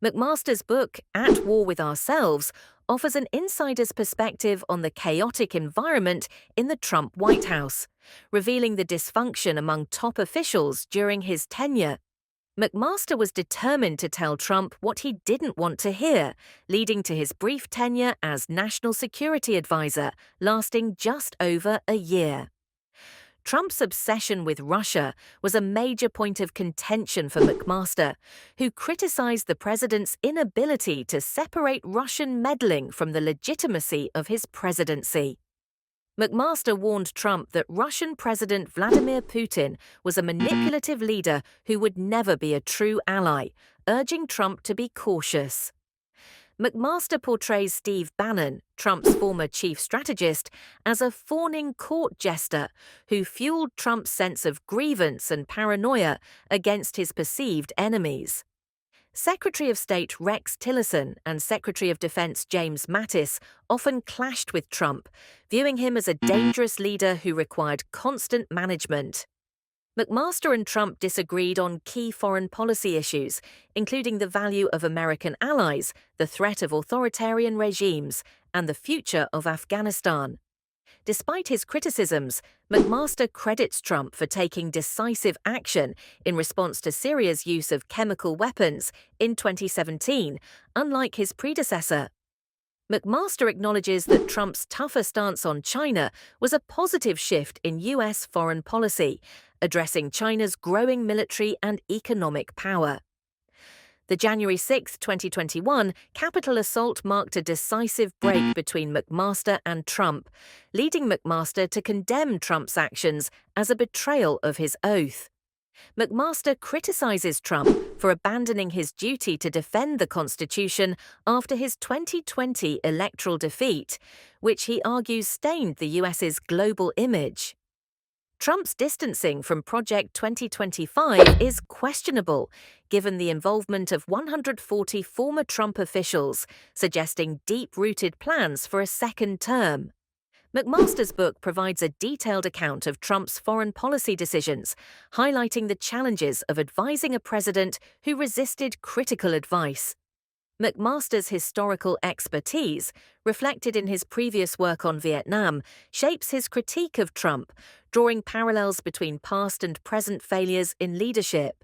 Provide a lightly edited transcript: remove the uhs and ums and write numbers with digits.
McMaster's book, At War with Ourselves, offers an insider's perspective on the chaotic environment in the Trump White House, revealing the dysfunction among top officials during his tenure. McMaster was determined to tell Trump what he didn't want to hear, leading to his brief tenure as National Security Advisor, lasting just over a year. Trump's obsession with Russia was a major point of contention for McMaster, who criticized the president's inability to separate Russian meddling from the legitimacy of his presidency. McMaster warned Trump that Russian President Vladimir Putin was a manipulative leader who would never be a true ally, urging Trump to be cautious. McMaster portrays Steve Bannon, Trump's former chief strategist, as a fawning court jester who fueled Trump's sense of grievance and paranoia against his perceived enemies. Secretary of State Rex Tillerson and Secretary of Defense James Mattis often clashed with Trump, viewing him as a dangerous leader who required constant management. McMaster and Trump disagreed on key foreign policy issues, including the value of American allies, the threat of authoritarian regimes, and the future of Afghanistan. Despite his criticisms, McMaster credits Trump for taking decisive action in response to Syria's use of chemical weapons in 2017, unlike his predecessor. McMaster acknowledges that Trump's tougher stance on China was a positive shift in U.S. foreign policy, addressing China's growing military and economic power. The January 6, 2021 Capitol assault marked a decisive break between McMaster and Trump, leading McMaster to condemn Trump's actions as a betrayal of his oath. McMaster criticizes Trump for abandoning his duty to defend the Constitution after his 2020 electoral defeat, which he argues stained the U.S.'s global image. Trump's distancing from Project 2025 is questionable, given the involvement of 140 former Trump officials, suggesting deep-rooted plans for a second term. McMaster's book provides a detailed account of Trump's foreign policy decisions, highlighting the challenges of advising a president who resisted critical advice. McMaster's historical expertise, reflected in his previous work on Vietnam, shapes his critique of Trump, drawing parallels between past and present failures in leadership.